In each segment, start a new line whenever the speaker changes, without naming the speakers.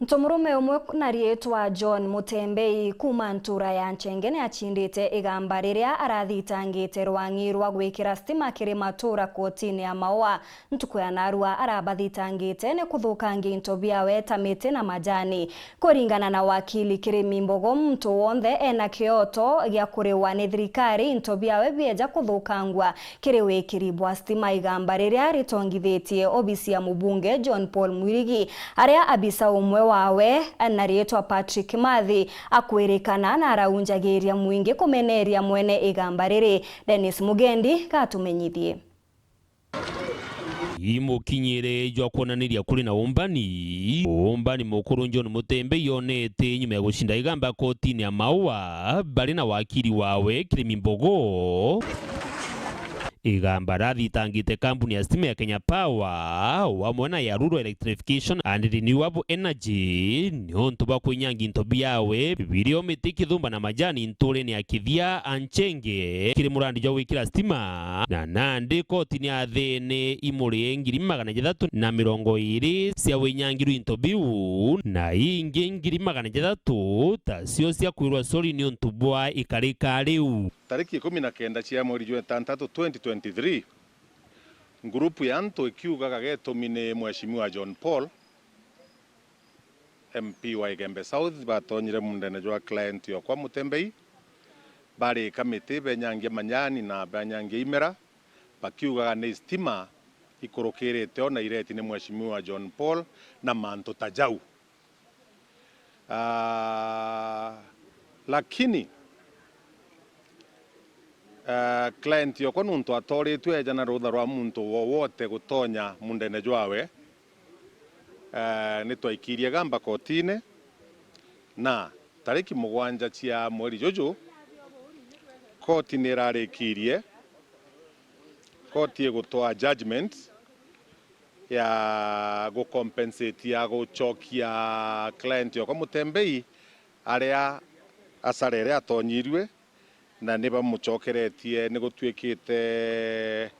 Ntomurume umwe na rietwa John Mutembei kuma ntura ya Nchenge ni achindite igamba riria arathitangite rwangi rwa gwikira stima kiri matura kotini ya Maua. Ntuku ya Narua arabathitangite ni kuthukangia into biawe ta miti na majani. Kuringana na wakili Kirimi Mbogo, mtu wonde ena kioto gya kuriwa ni thirikari into biawe bieja kuthukangwa kiri wikiri bwa stima. Igamba riria ritongithitie obisi ya mubunge John Paul Mwirigi aria abisa umwe wawe na rietwa Patrick Mathi akwirikana na araunjagiria mwingi kumeneria mwene igamba riri. Dennis Mugendi katumenyithie.
Imukinyire jwa kuonaniria kuri na umbani mukuru John Mutembei yonete nyuma ya gushinda igamba kotini ya Maua bari na wakili wawe Kirimi Mbogo. Igamba rathitangite kampuni ya stima ya Kenya Power wamwe na ya Rural Electrification and Renewable Energy niontu ba kwinyangi into biawe birio miti kithumba na majani ntureni ya Kithia Anchenge kiri murandi jwa wikira stima na nandi kotini ya thene imuri ngiri 320 cia winyangiru into biu na ingi ngiri 300 tacio cia kwirwa sori niontu bwa ikarika riu.
Tariki 19 cia mweri wa 6 2023 grupu ya antu ikiugaga getumine mheshimiwa John Paul MP wa Igembe South batonyire mundene jwa client yo kwa Mutembei bari kamiti benyangia manyani na benyangia imera bakiugaga ni stima ikorokirete ona ireti ni mheshimiwa John Paul na manto tajau. Lakini client yo kwa nuntu atoritwe eja na rutha rwa muntu wowote gutonya mundene jwawe nitwaikirie gamba kotine na tariki 7 cia mweri juju koti nirarikirie koti gutwa judgment ya gucompensate ya guchokia client yo kwa Mutembei aria asarere atonyirwe na niba muchokeretie ni gutwikite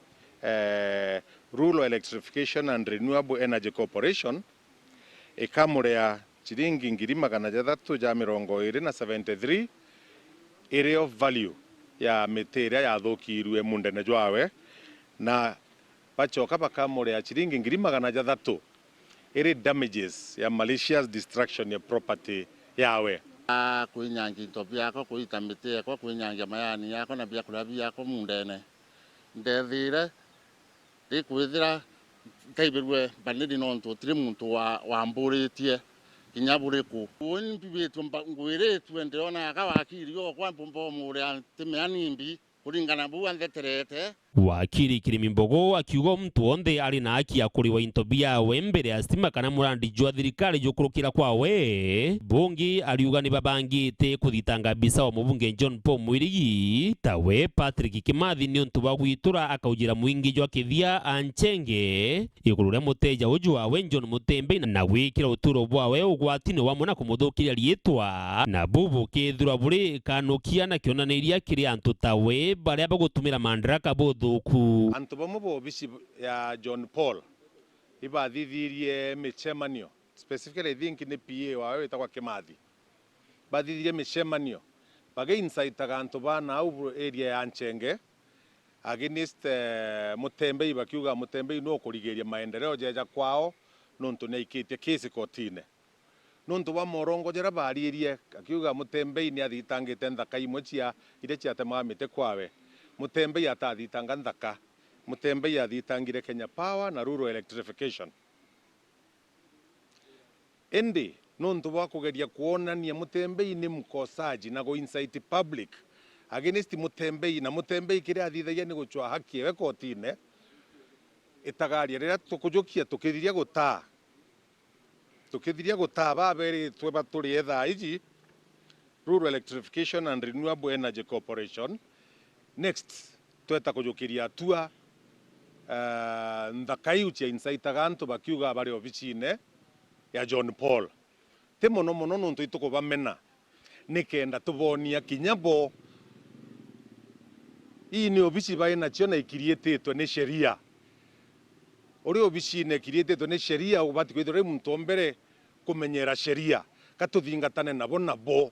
Rural Electrification and Renewable Energy Corporation ikamurea chiringi ngiri 373 area of value ya mitiria ya thukirwe mundene jwawe na bachoka bakamurea chiringi ngiri 300 iri damages ya malicious destruction ya property yawe.
Kuinyangia into biako kuita miti yako kuinyangia mayani yako na biakura biako mundene ndethire rikwithira taibirwe banidi nontu tiri muntu wa mburitie kinyaburiku woni bibitu ngwiritwe ndiona akawakiri yo kwa mpombo muria timeanimbi kuringana buwa ntheterete.
Wakili Kirimi Mbogo akiuga mtu wonde ari na haki ya kuriwa into biawe mbere ya stima kana murandi jwa thirikari jukurukira kwawe. Bungi aliuga ni babangite kuthitanga bisa wa mubunge John Paul Mwirigi tawe Patrick Kimathi ni untu wa gwitura akaujira mwingi jwa Kithia Anchenge igurure muteja uju wawe John Mutembei na wikira uturo bwawe ugwatini wa mwana kumuthukiria rietwa na bubu kithura buri kanukia na kionaniria kiri antu tawe baria bagutumira mandraka bothu
antu bamwe bobisi ya John Paul ibathithirie michemanio specifically think ni PA wawe witagwa Kimathi bathithirie michemanio bageinsaitaga antu bana au area ya Nchenge against Mutembei bakiuga Mutembei no kurigeria maendeleo jeja kwao nuntu neikitie kesi kotine nuntu wa morongo jera baririe akiuga Mutembei ni athitangite nthaka imwe cia ire cia temamite kwawe. Mutembei atathitanga nthaka, Mutembei athitangire Kenya Power na Rural Electrification. Indi nuntu wa kugeria kuonania Mutembei ni mkosaji na go-incite public against Mutembei na Mutembei kire athithagia ni guchwa haki we kotine itagaria rira tukujukia tukithiria gutaa babere tweba turi etha iji Rural Electrification and Renewable Energy Corporation. Next tweta kujukiria atua nthaka iu cia insaitaga antu bakiuga bari obicine ya John Paul ti muno muno nuntu itukubamena nikenda tubonia kinyabo ii ni obici baina cio na ikirietitwe ni sheria uri obicine ikirietitwe ni sheria ubati kwithira muntu mbere kumenyera sheria katuthingatane nabo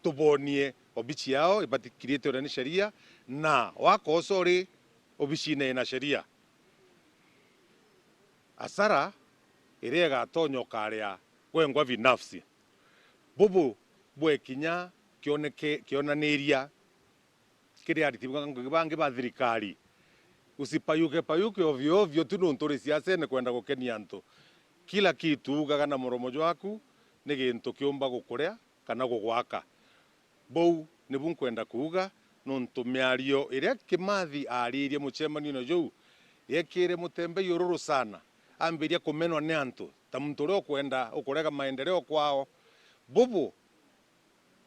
tubonie obici yao ibatikirite uri ni sheria na wakosa uri obicine na sheria asara iria igatonyoka aria gwengwa binafsi bubu bwekinya kionaniria kiria ariti bangi ba thirikari usipayuke ovyo tu ntunturi siasa ne kwenda gukenia antu kila kitu ugaga na muromo jwaku ni gintu kiumba gukuria kana gugwaka bou ni bunkwenda kuuga nuntu miario iria Kimathi aririe muchemanio jou yekire Mutembei ururu sana ambiria kumenwa ni antu ta muntu uria ukwenda ukurega maendeleo kwao bubu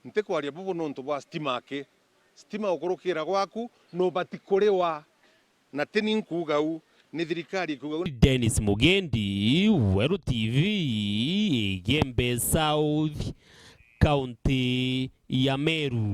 ntikwaria bubu nuntu bwa stima ukurukira gwaku no batikuriwa na tini nkugau ni thirikari kuga.
Dennis Mugendi, Weru TV, Gembe South, County ya Meru.